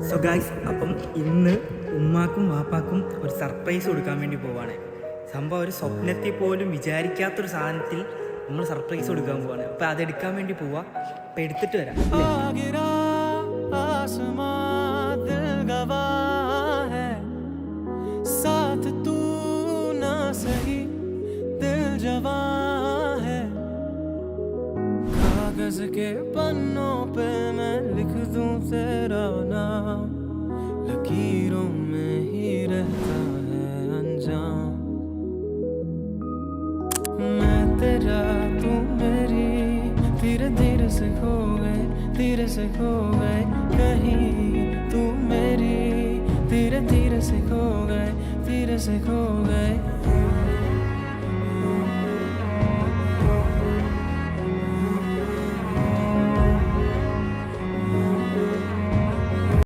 So guys, അപ്പം ഇന്ന് ഉമ്മാക്കും വാപ്പാക്കും ഒരു സർപ്രൈസ് കൊടുക്കാൻ വേണ്ടി പോവാണ്. സംഭവം ഒരു സ്വപ്നത്തിൽ പോലും വിചാരിക്കാത്തൊരു സാധനത്തിൽ നമ്മൾ സർപ്രൈസ് കൊടുക്കാൻ പോവാണ്. അപ്പം അതെടുക്കാൻ വേണ്ടി പോവാ. അപ്പം എടുത്തിട്ട് വരാം. कागज के पन्नों पे मैं लिख दूं तेरा नाम, लकीरों में ही रहता है अंजाम। मैं तेरा तू मेरी, धीरे धीरे से खो गए, धीरे से खो गए कहीं। तू मेरी, धीरे धीरे से खो गए, धीरे से खो गए।